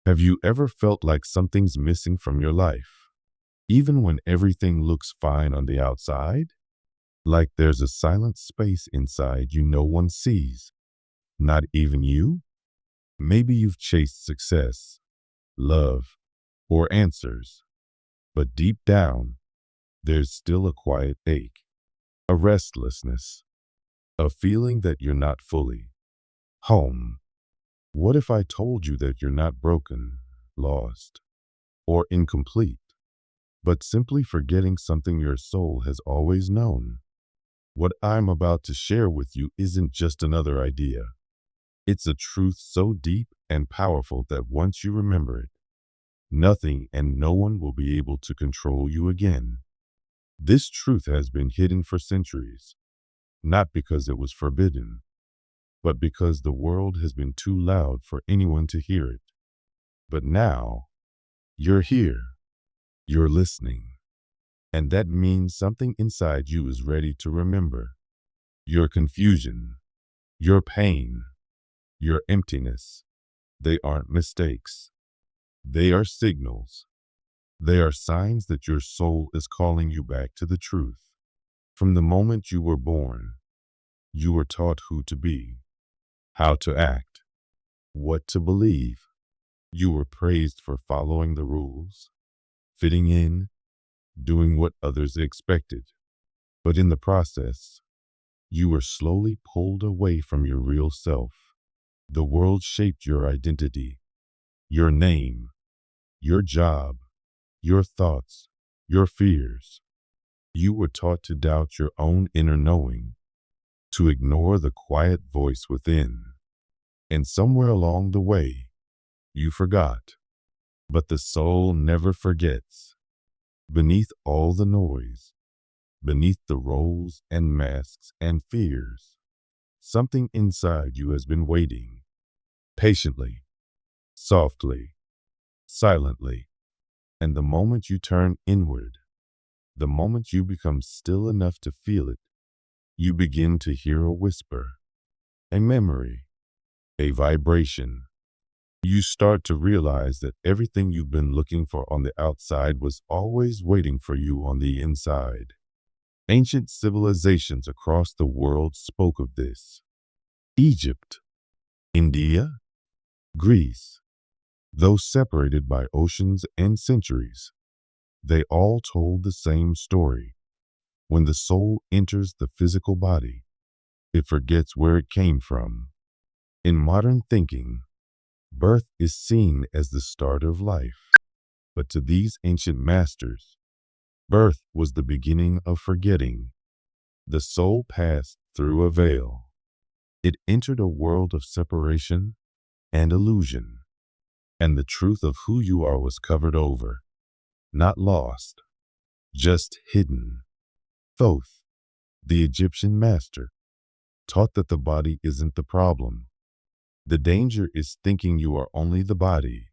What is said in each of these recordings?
Have you ever felt like something's missing from your life, even when everything looks fine on the outside? Like there's a silent space inside you no one sees, not even you? Maybe you've chased success, love, or answers, but deep down, there's still a quiet ache, a restlessness, a feeling that you're not fully home. What if I told you that you're not broken, lost, or incomplete, but simply forgetting something your soul has always known? What I'm about to share with you isn't just another idea. It's a truth so deep and powerful that once you remember it, nothing and no one will be able to control you again. This truth has been hidden for centuries, not because it was forbidden, but because the world has been too loud for anyone to hear it. But now, you're here, you're listening, and that means something inside you is ready to remember. Your confusion, your pain, your emptiness, they aren't mistakes. They are signals. They are signs that your soul is calling you back to the truth. From the moment you were born, you were taught who to be, how to act, what to believe. You were praised for following the rules, fitting in, doing what others expected. But in the process, you were slowly pulled away from your real self. The world shaped your identity, your name, your job, your thoughts, your fears. You were taught to doubt your own inner knowing, to ignore the quiet voice within. And somewhere along the way, you forgot. But the soul never forgets. Beneath all the noise, beneath the roles and masks and fears, something inside you has been waiting, patiently, softly, silently. And the moment you turn inward, the moment you become still enough to feel it, you begin to hear a whisper, a memory, a vibration. You start to realize that everything you've been looking for on the outside was always waiting for you on the inside. Ancient civilizations across the world spoke of this. Egypt, India, Greece, though separated by oceans and centuries, they all told the same story. When the soul enters the physical body, it forgets where it came from. In modern thinking, birth is seen as the start of life. But to these ancient masters, birth was the beginning of forgetting. The soul passed through a veil. It entered a world of separation and illusion, and the truth of who you are was covered over, not lost, just hidden. Thoth, the Egyptian master, taught that the body isn't the problem. The danger is thinking you are only the body.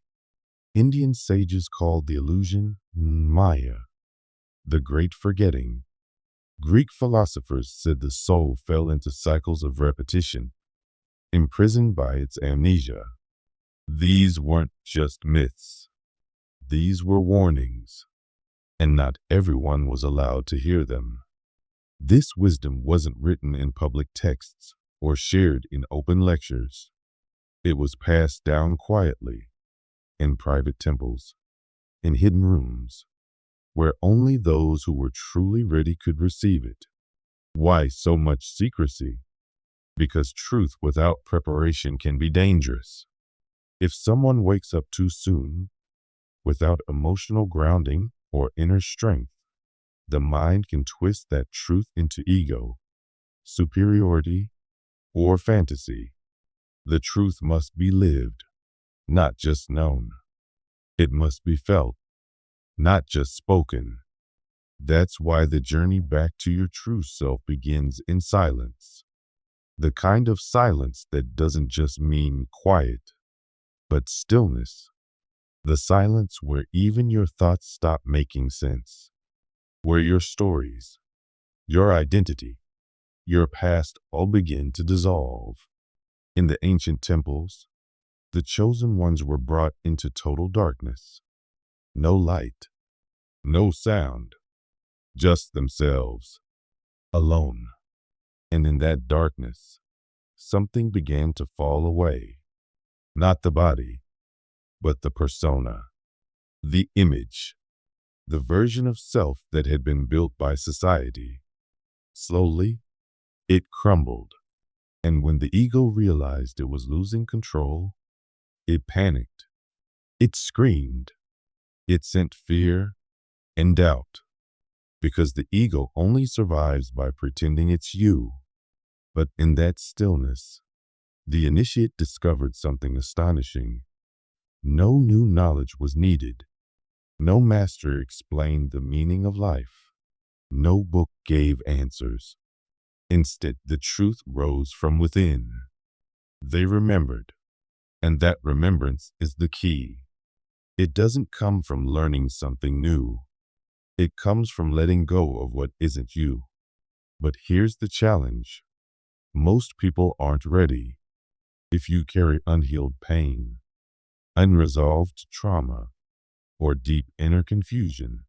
Indian sages called the illusion Maya, the great forgetting. Greek philosophers said the soul fell into cycles of repetition, imprisoned by its amnesia. These weren't just myths. These were warnings, and not everyone was allowed to hear them. This wisdom wasn't written in public texts or shared in open lectures. It was passed down quietly, in private temples, in hidden rooms, where only those who were truly ready could receive it. Why so much secrecy? Because truth without preparation can be dangerous. If someone wakes up too soon, without emotional grounding or inner strength, the mind can twist that truth into ego, superiority, or fantasy. The truth must be lived, not just known. It must be felt, not just spoken. That's why the journey back to your true self begins in silence. The kind of silence that doesn't just mean quiet, but stillness. The silence where even your thoughts stop making sense. Where your stories, your identity, your past all begin to dissolve. In the ancient temples, The chosen ones were brought into total darkness. No light, no sound, just themselves, alone. And in that darkness, something began to fall away. Not the body, but the persona, the image, the version of self that had been built by society. Slowly, it crumbled. And when the ego realized it was losing control, it panicked. It screamed. It sent fear and doubt. Because the ego only survives by pretending it's you. But in that stillness, the initiate discovered something astonishing. No new knowledge was needed. No master explained the meaning of life. No book gave answers. Instead, the truth rose from within. They remembered, and that remembrance is the key. It doesn't come from learning something new. It comes from letting go of what isn't you. But here's the challenge. Most people aren't ready. If you carry unhealed pain, unresolved trauma, or deep inner confusion,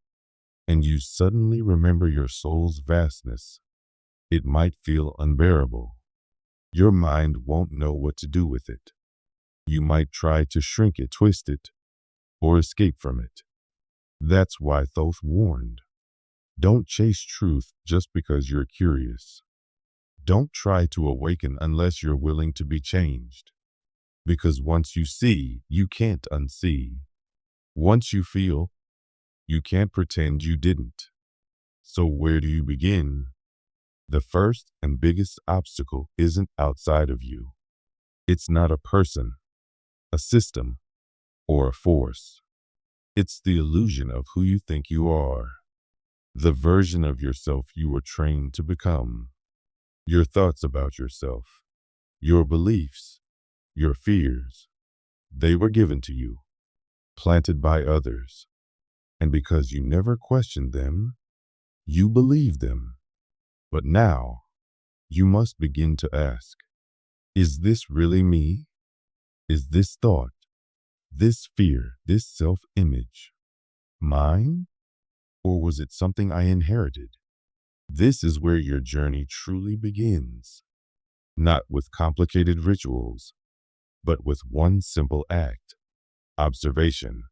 and you suddenly remember your soul's vastness, it might feel unbearable. Your mind won't know what to do with it. You might try to shrink it, twist it, or escape from it. That's why Thoth warned. Don't chase truth just because you're curious. Don't try to awaken unless you're willing to be changed. Because once you see, you can't unsee. Once you feel, you can't pretend you didn't. So where do you begin? The first and biggest obstacle isn't outside of you. It's not a person, a system, or a force. It's the illusion of who you think you are. The version of yourself you were trained to become. Your thoughts about yourself, your beliefs, your fears, they were given to you, planted by others. And because you never questioned them, you believed them. But now, you must begin to ask, is this really me? Is this thought, this fear, this self-image, mine? Or was it something I inherited? This is where your journey truly begins. Not with complicated rituals, but with one simple act. Observation.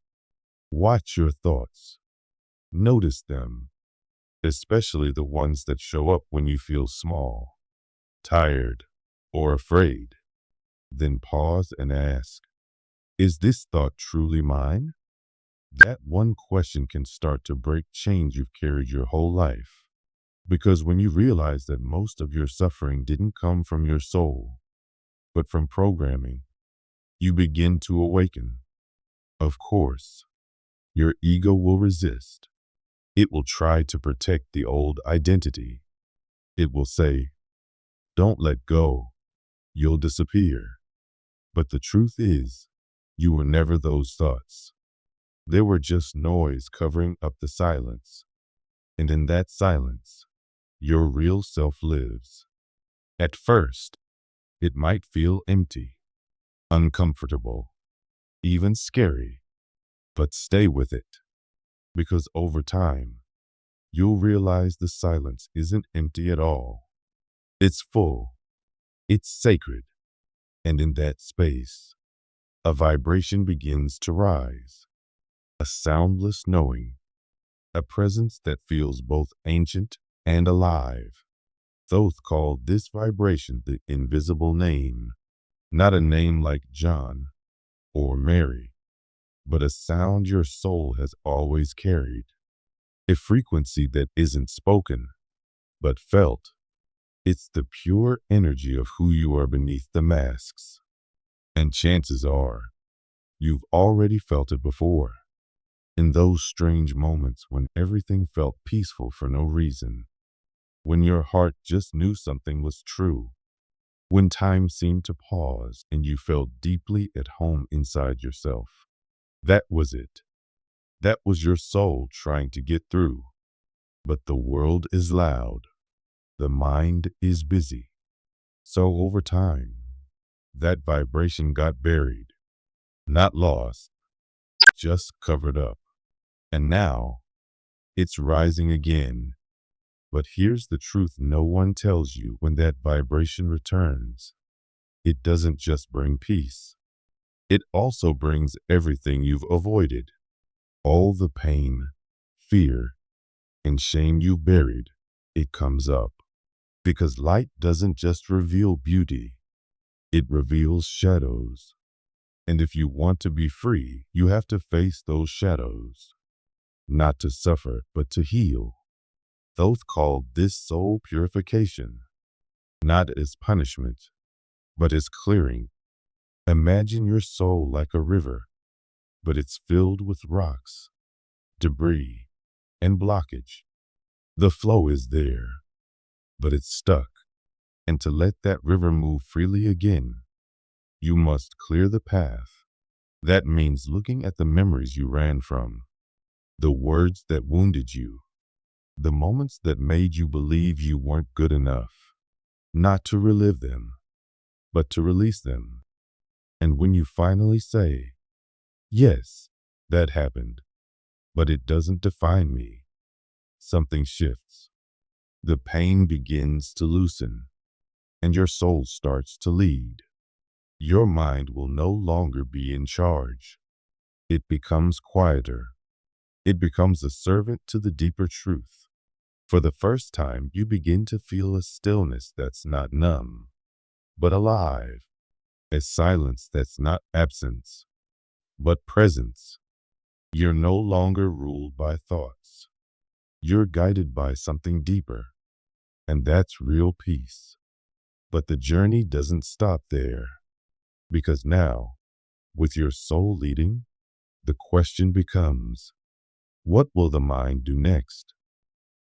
Watch your thoughts. Notice them, especially the ones that show up when you feel small, tired, or afraid. Then pause and ask, is this thought truly mine? That one question can start to break chains you've carried your whole life. Because when you realize that most of your suffering didn't come from your soul, but from programming, you begin to awaken. Of course, your ego will resist. It will try to protect the old identity. It will say, don't let go, you'll disappear. But the truth is, you were never those thoughts. They were just noise covering up the silence. And in that silence, your real self lives. At first, it might feel empty, uncomfortable, even scary. But stay with it, because over time, you'll realize the silence isn't empty at all. It's full, it's sacred, and in that space, a vibration begins to rise, a soundless knowing, a presence that feels both ancient and alive. Thoth called this vibration the invisible name, not a name like John or Mary, but a sound your soul has always carried, a frequency that isn't spoken, but felt. It's the pure energy of who you are beneath the masks. And chances are, you've already felt it before. In those strange moments when everything felt peaceful for no reason. When your heart just knew something was true. When time seemed to pause and you felt deeply at home inside yourself. That was it. That was your soul trying to get through. But the world is loud. The mind is busy. So over time, that vibration got buried. Not lost, just covered up. And now, it's rising again. But here's the truth no one tells you: when that vibration returns, it doesn't just bring peace. It also brings everything you've avoided. All the pain, fear, and shame you buried, it comes up. Because light doesn't just reveal beauty, it reveals shadows. And if you want to be free, you have to face those shadows. Not to suffer, but to heal. Thoth called this soul purification, not as punishment, but as clearing. Imagine your soul like a river, but it's filled with rocks, debris, and blockage. The flow is there, but it's stuck. And to let that river move freely again, you must clear the path. That means looking at the memories you ran from, the words that wounded you, the moments that made you believe you weren't good enough. Not to relive them, but to release them. And when you finally say, yes, that happened, but it doesn't define me, something shifts. The pain begins to loosen, and your soul starts to lead. Your mind will no longer be in charge. It becomes quieter. It becomes a servant to the deeper truth. For the first time, you begin to feel a stillness that's not numb, but alive. A silence that's not absence, but presence. You're no longer ruled by thoughts. You're guided by something deeper, and that's real peace. But the journey doesn't stop there, because now, with your soul leading, the question becomes, what will the mind do next?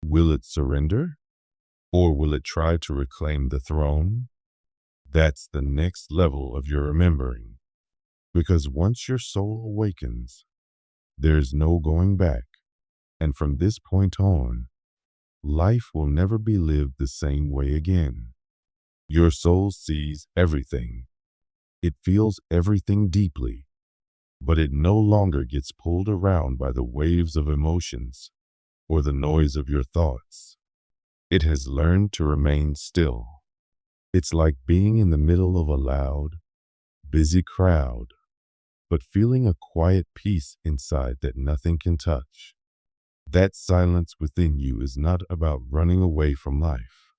Will it surrender? Or will it try to reclaim the throne? That's the next level of your remembering. Because once your soul awakens, there's no going back. And from this point on, life will never be lived the same way again. Your soul sees everything. It feels everything deeply, but it no longer gets pulled around by the waves of emotions or the noise of your thoughts. It has learned to remain still. It's like being in the middle of a loud, busy crowd, but feeling a quiet peace inside that nothing can touch. That silence within you is not about running away from life.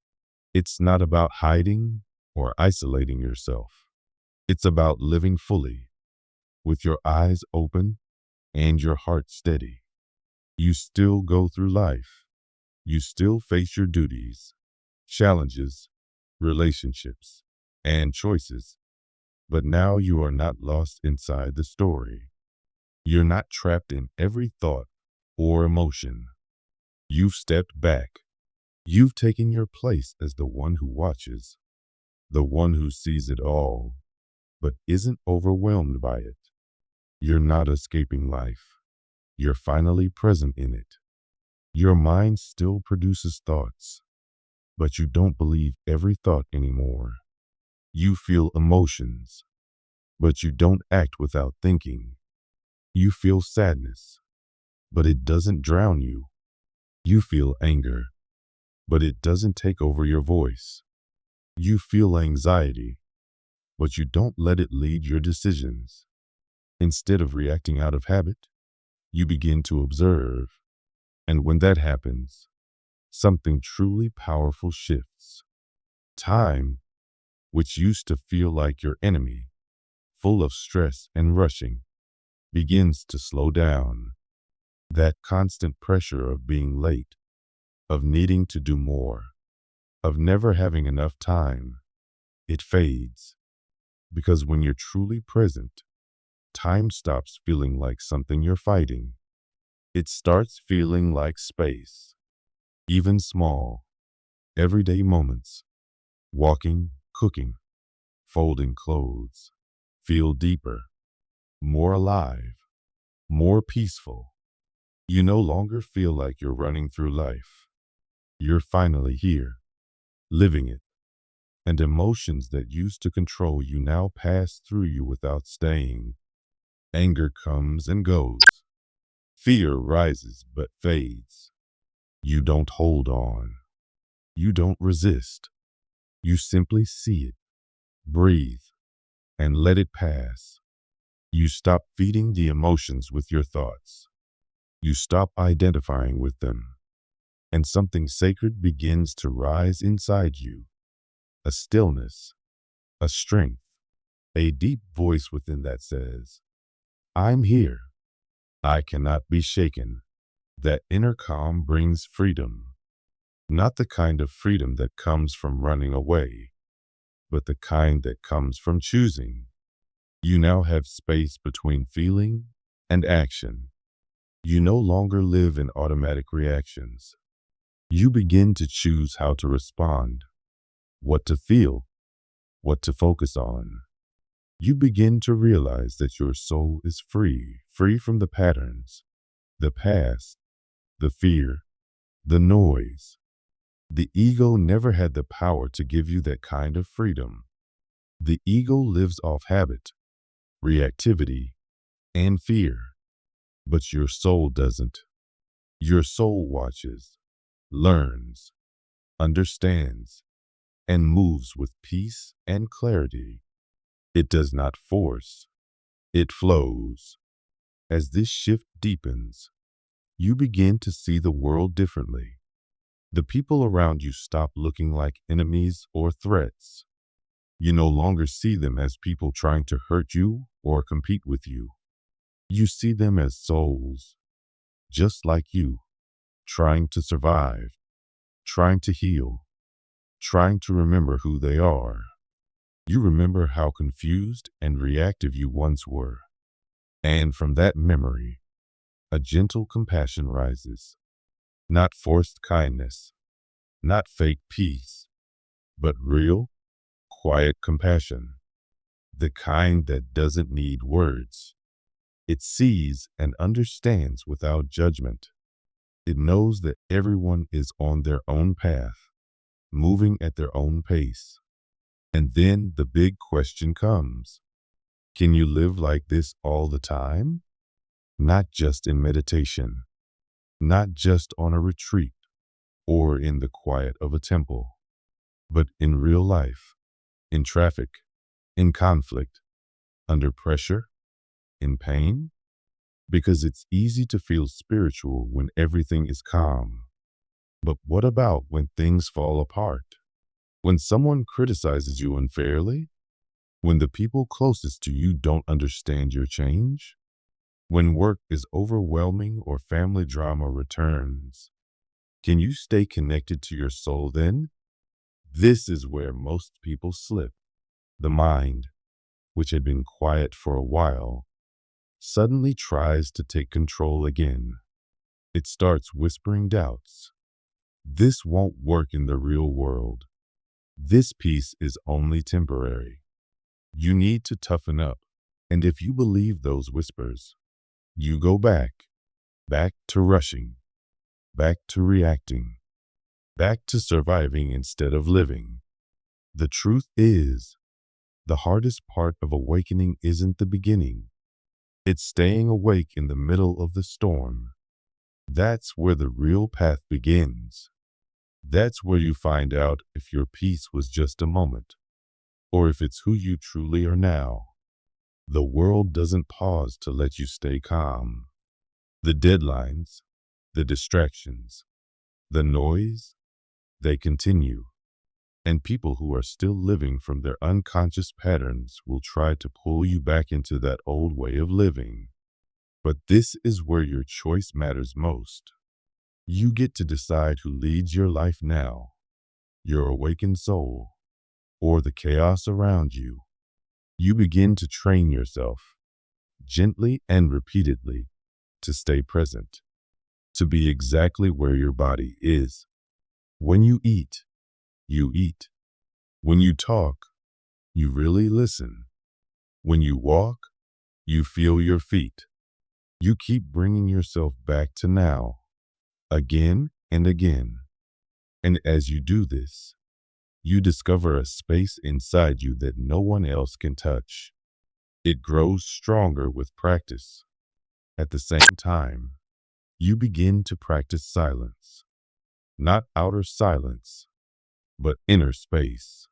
It's not about hiding or isolating yourself. It's about living fully, with your eyes open and your heart steady. You still go through life. You still face your duties, challenges, relationships, and choices. But now you are not lost inside the story. You're not trapped in every thought or emotion. You've stepped back. You've taken your place as the one who watches, the one who sees it all, but isn't overwhelmed by it. You're not escaping life. You're finally present in it. Your mind still produces thoughts, but you don't believe every thought anymore. You feel emotions, but you don't act without thinking. You feel sadness, but it doesn't drown you. You feel anger, but it doesn't take over your voice. You feel anxiety, but you don't let it lead your decisions. Instead of reacting out of habit, you begin to observe. And when that happens, something truly powerful shifts. Time, which used to feel like your enemy, full of stress and rushing, begins to slow down. That constant pressure of being late, of needing to do more, of never having enough time, it fades. Because when you're truly present, time stops feeling like something you're fighting. It starts feeling like space, even small, everyday moments. Walking, cooking, folding clothes, feel deeper, more alive, more peaceful. You no longer feel like you're running through life. You're finally here, living it. And emotions that used to control you now pass through you without staying. Anger comes and goes. Fear rises but fades. You don't hold on. You don't resist. You simply see it, breathe, and let it pass. You stop feeding the emotions with your thoughts. You stop identifying with them. And something sacred begins to rise inside you. A stillness, a strength, a deep voice within that says, I'm here. I cannot be shaken. That inner calm brings freedom. Not the kind of freedom that comes from running away, but the kind that comes from choosing. You now have space between feeling and action. You no longer live in automatic reactions. You begin to choose how to respond, what to feel, what to focus on. You begin to realize that your soul is free, free from the patterns, the past, the fear, the noise. The ego never had the power to give you that kind of freedom. The ego lives off habit, reactivity, and fear. But your soul doesn't. Your soul watches, learns, understands, and moves with peace and clarity. It does not force, it flows. As this shift deepens, you begin to see the world differently. The people around you stop looking like enemies or threats. You no longer see them as people trying to hurt you or compete with you. You see them as souls, just like you, trying to survive, trying to heal, trying to remember who they are. You remember how confused and reactive you once were. And from that memory, a gentle compassion rises. Not forced kindness, not fake peace, but real, quiet compassion. The kind that doesn't need words. It sees and understands without judgment. It knows that everyone is on their own path, moving at their own pace. And then the big question comes. Can you live like this all the time? Not just in meditation, not just on a retreat or in the quiet of a temple, but in real life, in traffic, in conflict, under pressure, in pain? Because it's easy to feel spiritual when everything is calm. But what about when things fall apart? When someone criticizes you unfairly? When the people closest to you don't understand your change? When work is overwhelming or family drama returns? Can you stay connected to your soul then? This is where most people slip. The mind, which had been quiet for a while, suddenly tries to take control again. It starts whispering doubts. This won't work in the real world. This peace is only temporary. You need to toughen up. And if you believe those whispers, you go back to rushing, back to reacting, back to surviving instead of living. The truth is, the hardest part of awakening isn't the beginning. It's staying awake in the middle of the storm. That's where the real path begins. That's where you find out if your peace was just a moment, or if it's who you truly are now. The world doesn't pause to let you stay calm. The deadlines, the distractions, the noise, they continue. And people who are still living from their unconscious patterns will try to pull you back into that old way of living. But this is where your choice matters most. You get to decide who leads your life now, your awakened soul, or the chaos around you. You begin to train yourself, gently and repeatedly, to stay present, to be exactly where your body is. When you eat, you eat. When you talk, you really listen. When you walk, you feel your feet. You keep bringing yourself back to now, again and again. And as you do this, you discover a space inside you that no one else can touch. It grows stronger with practice. At the same time, you begin to practice silence, not outer silence, but inner space.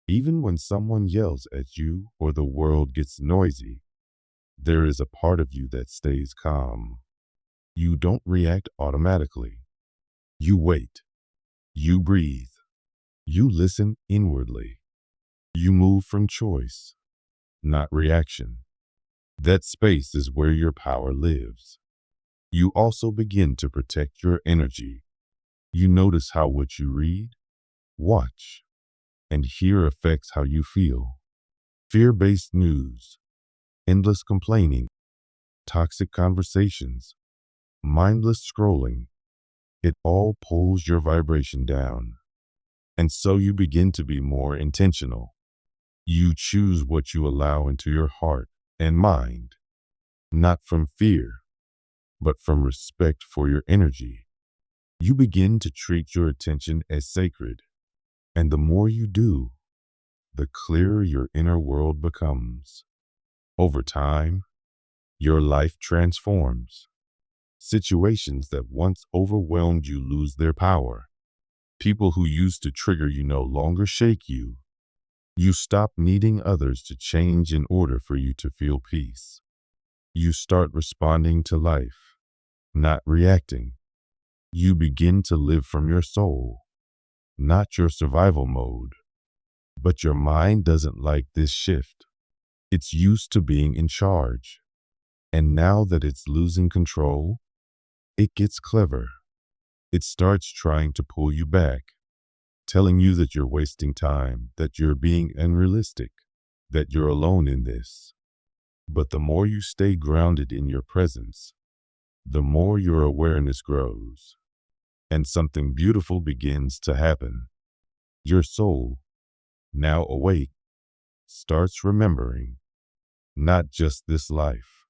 Even when someone yells at you or the world gets noisy, there is a part of you that stays calm. You don't react automatically. You wait. You breathe. You listen inwardly. You move from choice, not reaction. That space is where your power lives. You also begin to protect your energy. You notice how what you read, watch, and hear affects how you feel. Fear-based news, endless complaining, toxic conversations, mindless scrolling, it all pulls your vibration down. And so you begin to be more intentional. You choose what you allow into your heart and mind, not from fear, but from respect for your energy. You begin to treat your attention as sacred. And the more you do, the clearer your inner world becomes. Over time, your life transforms. Situations that once overwhelmed you lose their power. People who used to trigger you no longer shake you. You stop needing others to change in order for you to feel peace. You start responding to life, not reacting. You begin to live from your soul, not your survival mode. But your mind doesn't like this shift. It's used to being in charge. And now that it's losing control, it gets clever. It starts trying to pull you back, telling you that you're wasting time, that you're being unrealistic, that you're alone in this. But the more you stay grounded in your presence, the more your awareness grows. And something beautiful begins to happen. Your soul, now awake, starts remembering not just this life,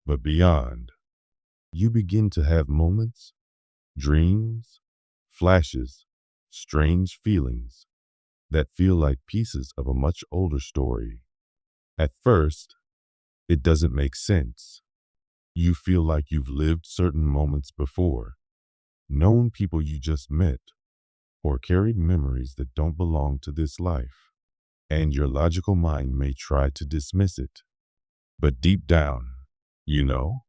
but beyond. You begin to have moments, dreams, flashes, strange feelings that feel like pieces of a much older story. At first, it doesn't make sense. You feel like you've lived certain moments before, known people you just met, or carried memories that don't belong to this life. And your logical mind may try to dismiss it. But deep down, you know,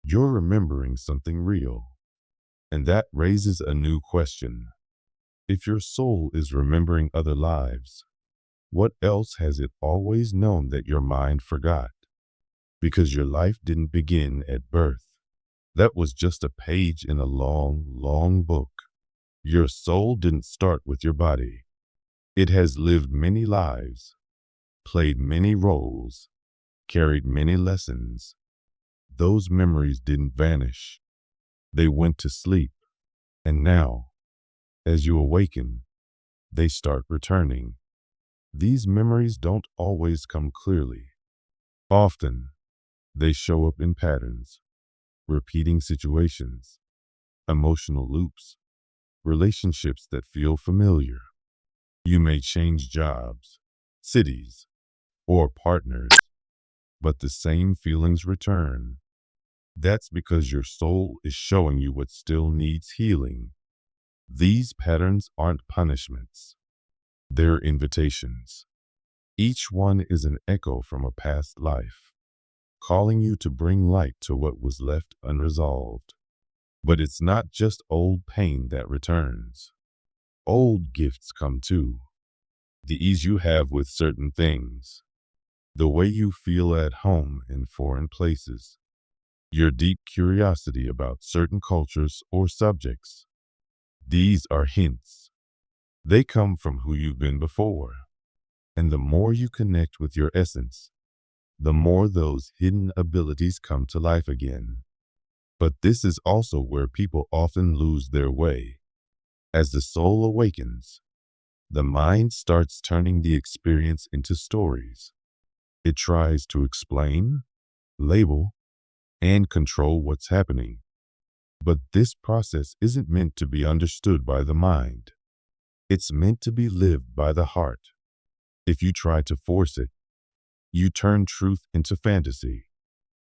you're remembering something real. And that raises a new question. If your soul is remembering other lives, what else has it always known that your mind forgot? Because your life didn't begin at birth. That was just a page in a long, long book. Your soul didn't start with your body. It has lived many lives, played many roles, carried many lessons. Those memories didn't vanish. They went to sleep. And now, as you awaken, they start returning. These memories don't always come clearly. Often, they show up in patterns, repeating situations, emotional loops, relationships that feel familiar. You may change jobs, cities, or partners, but the same feelings return. That's because your soul is showing you what still needs healing. These patterns aren't punishments. They're invitations. Each one is an echo from a past life, calling you to bring light to what was left unresolved. But it's not just old pain that returns. Old gifts come too. The ease you have with certain things, the way you feel at home in foreign places, your deep curiosity about certain cultures or subjects. These are hints. They come from who you've been before. And the more you connect with your essence, the more those hidden abilities come to life again. But this is also where people often lose their way. As the soul awakens, the mind starts turning the experience into stories. It tries to explain, label, and control what's happening. But this process isn't meant to be understood by the mind. It's meant to be lived by the heart. If you try to force it, You turn truth into fantasy.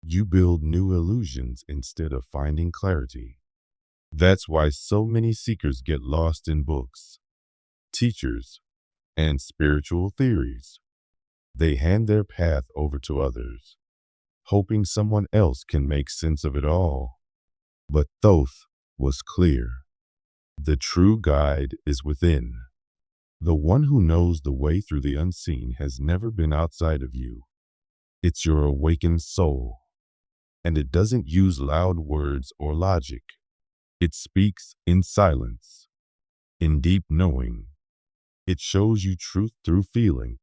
You build new illusions instead of finding clarity. That's why so many seekers get lost in books, teachers, and spiritual theories. They hand their path over to others, hoping someone else can make sense of it all. But Thoth was clear. The true guide is within. The one who knows the way through the unseen has never been outside of you. It's your awakened soul. And it doesn't use loud words or logic. It speaks in silence, in deep knowing. It shows you truth through feeling,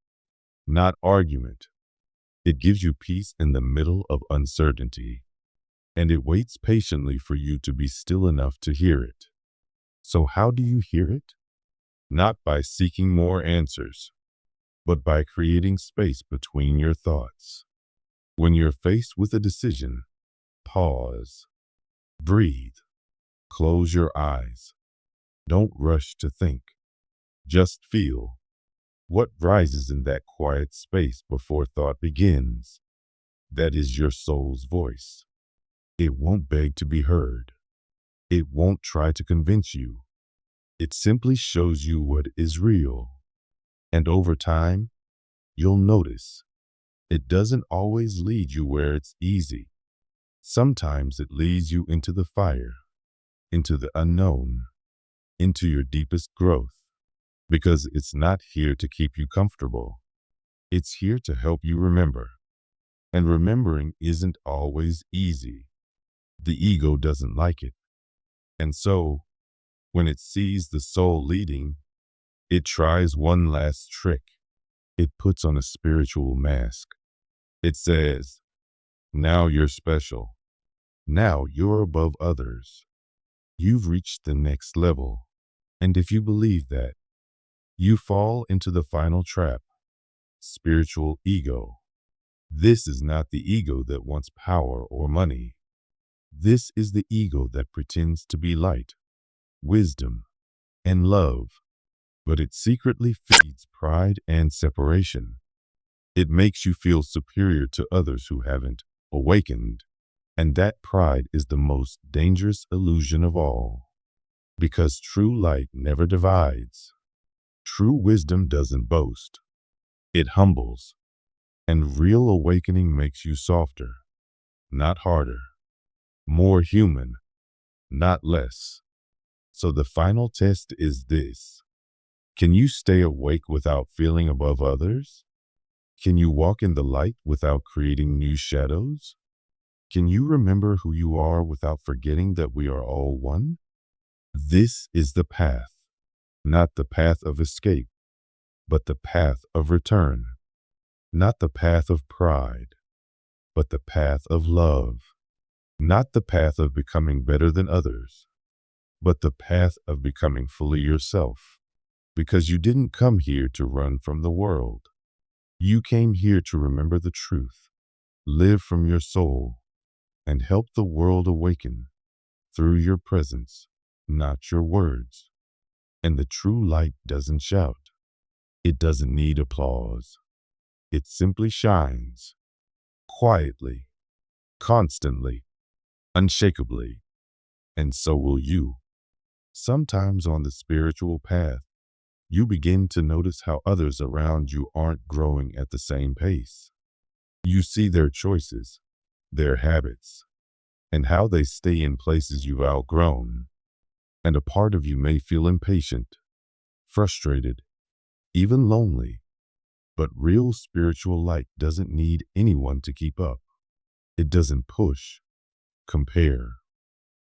not argument. It gives you peace in the middle of uncertainty. And it waits patiently for you to be still enough to hear it. So how do you hear it? Not by seeking more answers, but by creating space between your thoughts. When you're faced with a decision, pause, breathe, close your eyes. Don't rush to think. Just feel. What rises in that quiet space before thought begins? That is your soul's voice. It won't beg to be heard. It won't try to convince you. It simply shows you what is real. And over time, you'll notice it doesn't always lead you where it's easy. Sometimes it leads you into the fire, into the unknown, into your deepest growth. Because it's not here to keep you comfortable. It's here to help you remember. And remembering isn't always easy. The ego doesn't like it. And so, when it sees the soul leading, it tries one last trick. It puts on a spiritual mask. It says, now you're special. Now you're above others. You've reached the next level. And if you believe that, you fall into the final trap, spiritual ego. This is not the ego that wants power or money. This is the ego that pretends to be light, wisdom, and love, but it secretly feeds pride and separation. It makes you feel superior to others who haven't awakened, and that pride is the most dangerous illusion of all, because true light never divides. True wisdom doesn't boast. It humbles. And real awakening makes you softer, not harder. More human, not less. So the final test is this. Can you stay awake without feeling above others? Can you walk in the light without creating new shadows? Can you remember who you are without forgetting that we are all one? This is the path. Not the path of escape, but the path of return. Not the path of pride, but the path of love. Not the path of becoming better than others, but the path of becoming fully yourself. Because you didn't come here to run from the world. You came here to remember the truth, live from your soul, and help the world awaken through your presence, not your words. And the true light doesn't shout. It doesn't need applause. It simply shines, quietly, constantly, unshakably. And so will you. Sometimes on the spiritual path, you begin to notice how others around you aren't growing at the same pace. You see their choices, their habits, and how they stay in places you've outgrown. And a part of you may feel impatient, frustrated, even lonely. But real spiritual light doesn't need anyone to keep up. It doesn't push, compare,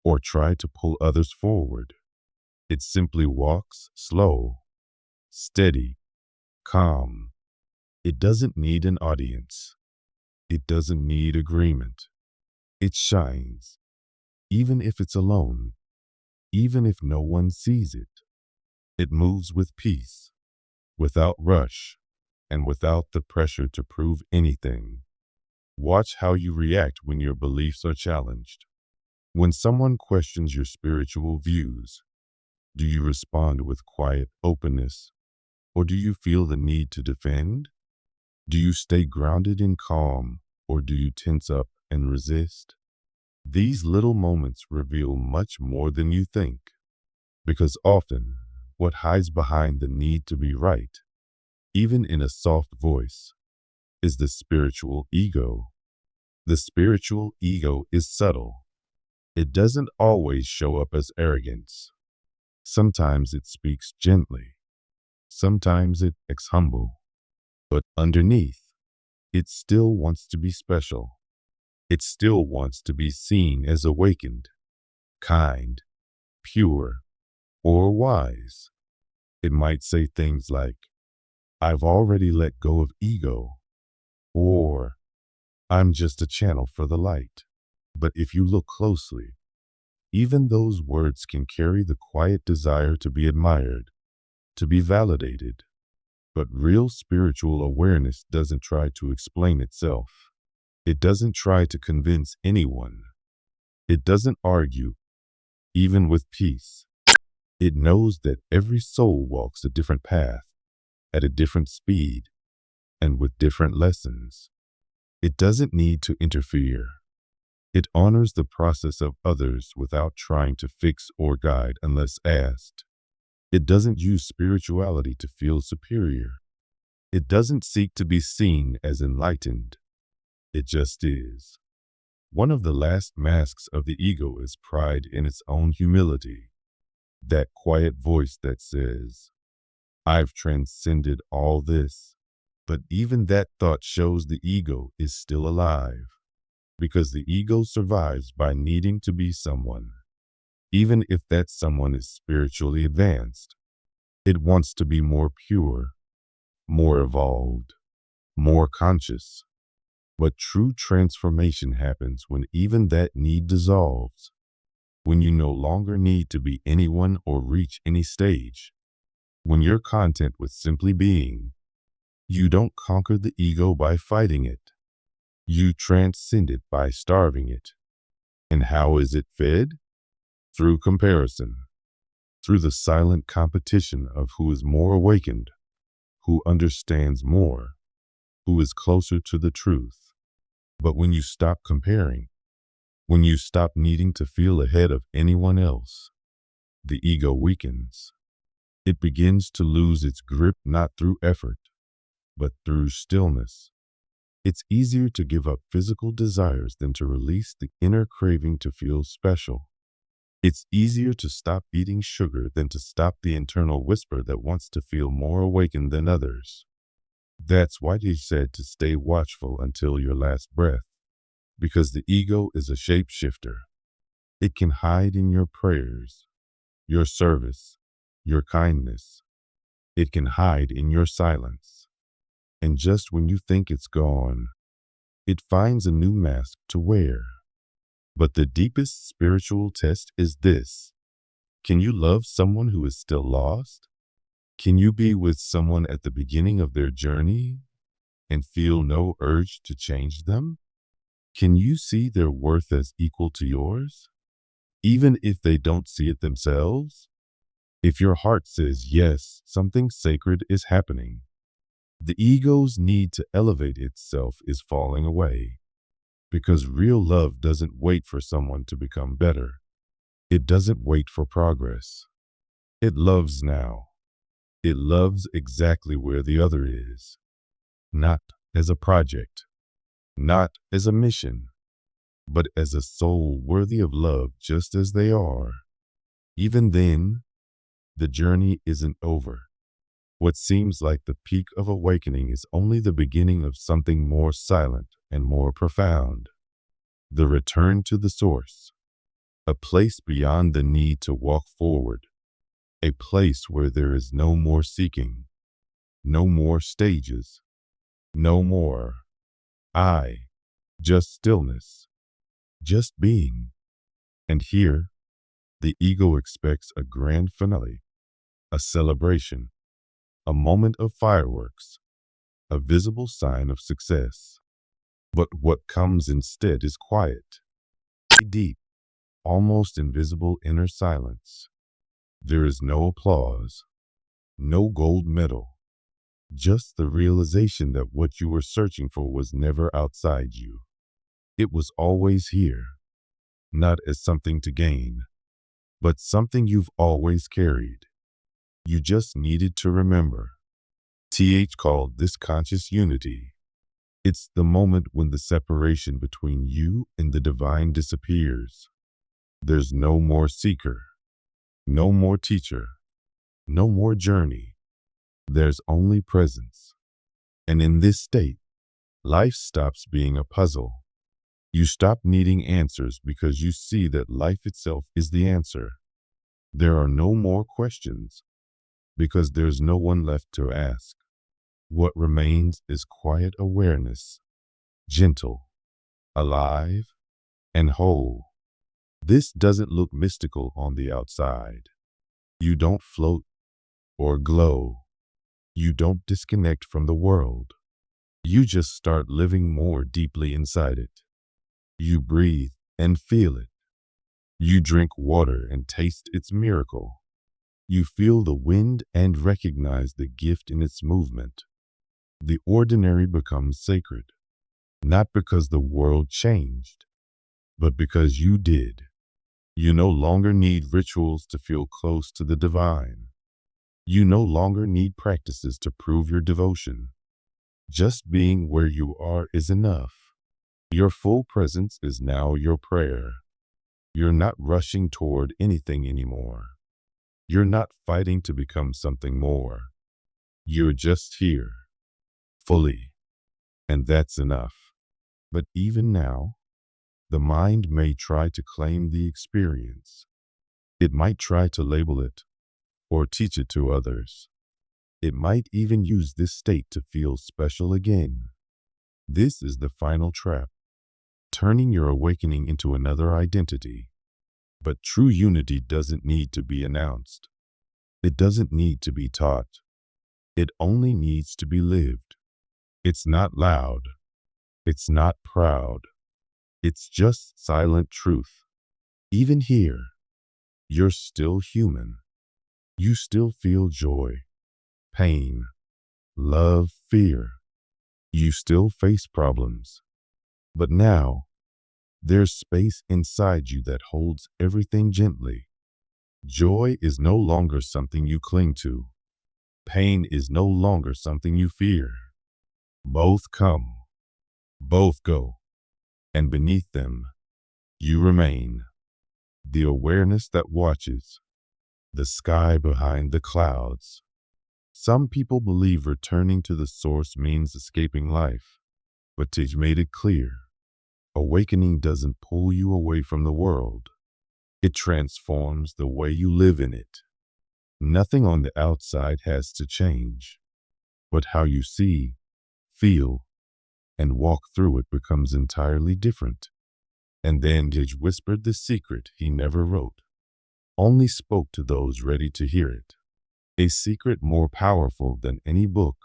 or try to pull others forward. It simply walks slow, steady, calm. It doesn't need an audience. It doesn't need agreement. It shines, even if it's alone, even if no one sees it. It moves with peace, without rush, and without the pressure to prove anything. Watch how you react when your beliefs are challenged. When someone questions your spiritual views, do you respond with quiet openness, or do you feel the need to defend? Do you stay grounded and calm, or do you tense up and resist? These little moments reveal much more than you think, because often what hides behind the need to be right, even in a soft voice, is the spiritual ego. The spiritual ego is subtle. It doesn't always show up as arrogance. Sometimes it speaks gently. Sometimes it acts humble. But underneath, it still wants to be special. It still wants to be seen as awakened, kind, pure, or wise. It might say things like, "I've already let go of ego," or "I'm just a channel for the light." But if you look closely, even those words can carry the quiet desire to be admired, to be validated. But real spiritual awareness doesn't try to explain itself. It doesn't try to convince anyone. It doesn't argue, even with peace. It knows that every soul walks a different path, at a different speed, and with different lessons. It doesn't need to interfere. It honors the process of others without trying to fix or guide unless asked. It doesn't use spirituality to feel superior. It doesn't seek to be seen as enlightened. It just is. One of the last masks of the ego is pride in its own humility. That quiet voice that says, "I've transcended all this." But even that thought shows the ego is still alive, because the ego survives by needing to be someone. Even if that someone is spiritually advanced, it wants to be more pure, more evolved, more conscious. But true transformation happens when even that need dissolves, when you no longer need to be anyone or reach any stage, when you're content with simply being. You don't conquer the ego by fighting it. You transcend it by starving it. And how is it fed? Through comparison, through the silent competition of who is more awakened, who understands more, who is closer to the truth. But when you stop comparing, when you stop needing to feel ahead of anyone else, the ego weakens. It begins to lose its grip not through effort, but through stillness. It's easier to give up physical desires than to release the inner craving to feel special. It's easier to stop eating sugar than to stop the internal whisper that wants to feel more awakened than others. That's why they said to stay watchful until your last breath, because the ego is a shapeshifter. It can hide in your prayers, your service, your kindness. It can hide in your silence. And just when you think it's gone, it finds a new mask to wear. But the deepest spiritual test is this: can you love someone who is still lost? Can you be with someone at the beginning of their journey and feel no urge to change them? Can you see their worth as equal to yours, even if they don't see it themselves? If your heart says yes, something sacred is happening. The ego's need to elevate itself is falling away, because real love doesn't wait for someone to become better. It doesn't wait for progress. It loves now. It loves exactly where the other is, not as a project, not as a mission, but as a soul worthy of love just as they are. Even then, the journey isn't over. What seems like the peak of awakening is only the beginning of something more silent and more profound. The return to the source, a place beyond the need to walk forward, a place where there is no more seeking, no more stages, no more I, just stillness, just being. And here, the ego expects a grand finale, a celebration, a moment of fireworks, a visible sign of success. But what comes instead is quiet, a deep, almost invisible inner silence. There is no applause, no gold medal, Just the realization that what you were searching for was never outside you. It was always here, not as something to gain, but something you've always carried. You just needed to remember. TH called this conscious unity. It's the moment when the separation between you and the divine disappears. There's no more seeker, no more teacher, no more journey. There's only presence. And in this state, life stops being a puzzle. You stop needing answers because you see that life itself is the answer. There are no more questions because there's no one left to ask. What remains is quiet awareness, gentle, alive, and whole. This doesn't look mystical on the outside. You don't float or glow. You don't disconnect from the world. You just start living more deeply inside it. You breathe and feel it. You drink water and taste its miracle. You feel the wind and recognize the gift in its movement. The ordinary becomes sacred, not because the world changed, but because you did. You no longer need rituals to feel close to the divine. You no longer need practices to prove your devotion. Just being where you are is enough. Your full presence is now your prayer. You're not rushing toward anything anymore. You're not fighting to become something more. You're just here, fully, and that's enough. But even now, the mind may try to claim the experience. It might try to label it or teach it to others. It might even use this state to feel special again. This is the final trap, turning your awakening into another identity. But true unity doesn't need to be announced. It doesn't need to be taught. It only needs to be lived. It's not loud. It's not proud. It's just silent truth. Even here, you're still human. You still feel joy, pain, love, fear. You still face problems. But now, there's space inside you that holds everything gently. Joy is no longer something you cling to. Pain is no longer something you fear. Both come, both go, and beneath them, you remain. The awareness that watches, the sky behind the clouds. Some people believe returning to the source means escaping life, but Tej made it clear. Awakening doesn't pull you away from the world. It transforms the way you live in it. Nothing on the outside has to change, but how you see, feel, and walk through it becomes entirely different. And then Tej whispered the secret he never wrote, only spoke to those ready to hear it. A secret more powerful than any book,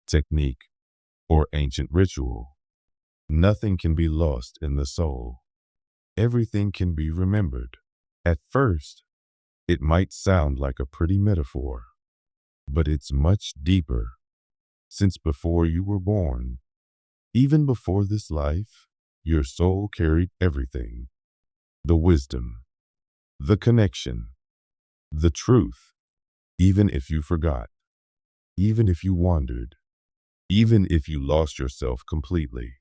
technique, or ancient ritual. Nothing can be lost in the soul. Everything can be remembered. At first, it might sound like a pretty metaphor, but it's much deeper. Since before you were born, even before this life, your soul carried everything. The wisdom, the connection, the truth. Even if you forgot, even if you wandered, even if you lost yourself completely,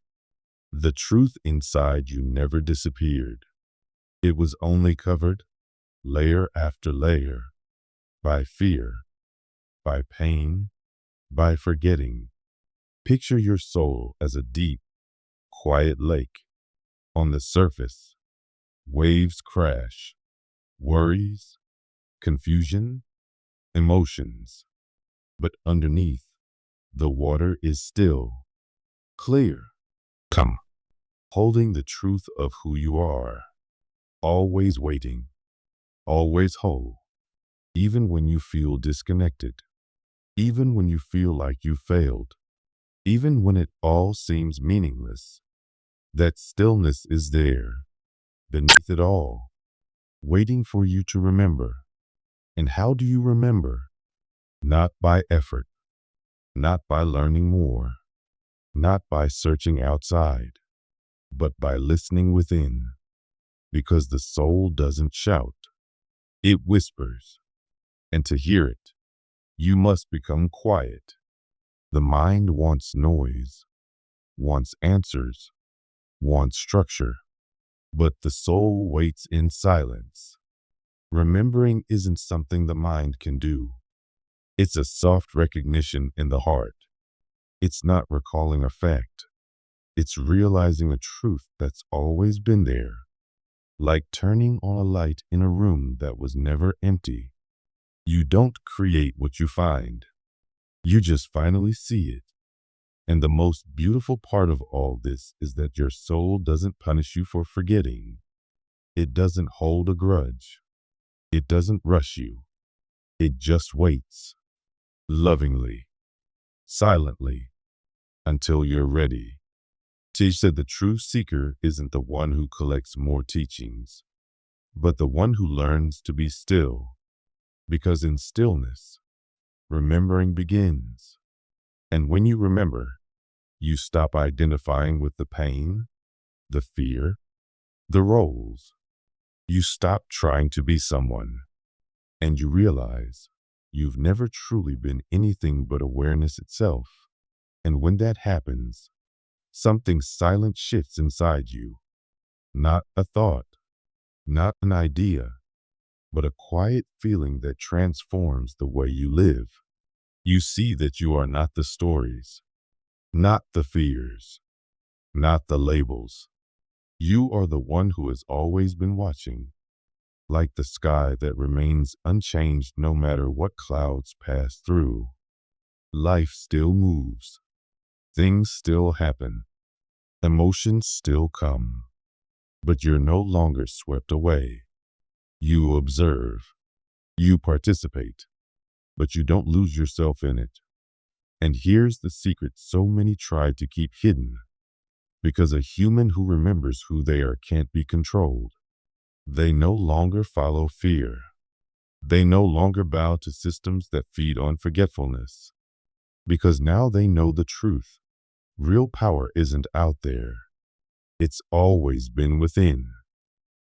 the truth inside you never disappeared. It was only covered, layer after layer, by fear, by pain, by forgetting. Picture your soul as a deep, quiet lake. On the surface, waves crash, worries, confusion, emotions. But underneath, the water is still, clear, calm, holding the truth of who you are, always waiting, always whole, even when you feel disconnected, even when you feel like you failed, even when it all seems meaningless. That stillness is there, beneath it all, waiting for you to remember. And how do you remember? Not by effort, not by learning more, not by searching outside, but by listening within. Because the soul doesn't shout, it whispers. And to hear it, you must become quiet. The mind wants noise, wants answers, wants structure, but the soul waits in silence. Remembering isn't something the mind can do. It's a soft recognition in the heart. It's not recalling a fact. It's realizing a truth that's always been there. Like turning on a light in a room that was never empty. You don't create what you find. You just finally see it. And the most beautiful part of all this is that your soul doesn't punish you for forgetting. It doesn't hold a grudge. It doesn't rush you. It just waits. Lovingly. Silently. Until you're ready. Teach said the true seeker isn't the one who collects more teachings, but the one who learns to be still. Because in stillness, remembering begins. And when you remember, you stop identifying with the pain, the fear, the roles. You stop trying to be someone, and you realize you've never truly been anything but awareness itself. And when that happens, something silent shifts inside you. Not a thought, not an idea, but a quiet feeling that transforms the way you live. You see that you are not the stories, not the fears, not the labels. You are the one who has always been watching, like the sky that remains unchanged no matter what clouds pass through. Life still moves. Things still happen. Emotions still come. But you're no longer swept away. You observe. You participate. But you don't lose yourself in it. And here's the secret so many try to keep hidden. Because a human who remembers who they are can't be controlled. They no longer follow fear. They no longer bow to systems that feed on forgetfulness. Because now they know the truth. Real power isn't out there. It's always been within.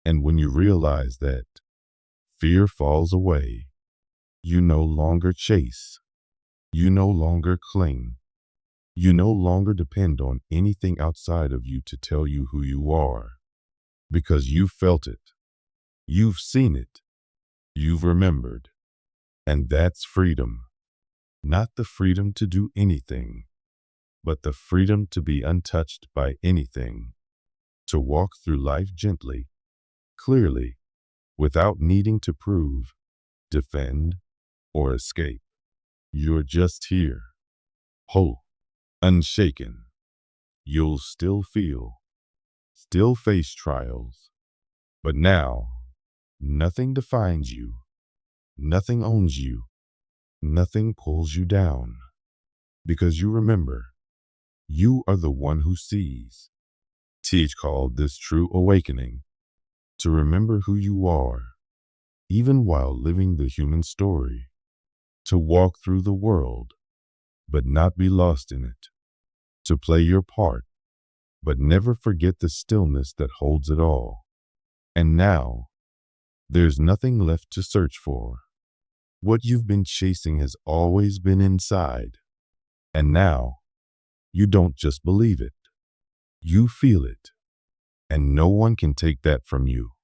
And when you realize that, fear falls away. You no longer chase. You no longer cling. You no longer depend on anything outside of you to tell you who you are. Because you've felt it. You've seen it. You've remembered. And that's freedom. Not the freedom to do anything, but the freedom to be untouched by anything. To walk through life gently, clearly, without needing to prove, defend, or escape. You're just here, whole, unshaken. You'll still feel, still face trials. But now, nothing defines you. Nothing owns you. Nothing pulls you down. Because you remember, you are the one who sees. Teach called this true awakening. To remember who you are, even while living the human story. To walk through the world, but not be lost in it. To play your part, but never forget the stillness that holds it all. And now, there's nothing left to search for. What you've been chasing has always been inside. And now, you don't just believe it. You feel it. And no one can take that from you.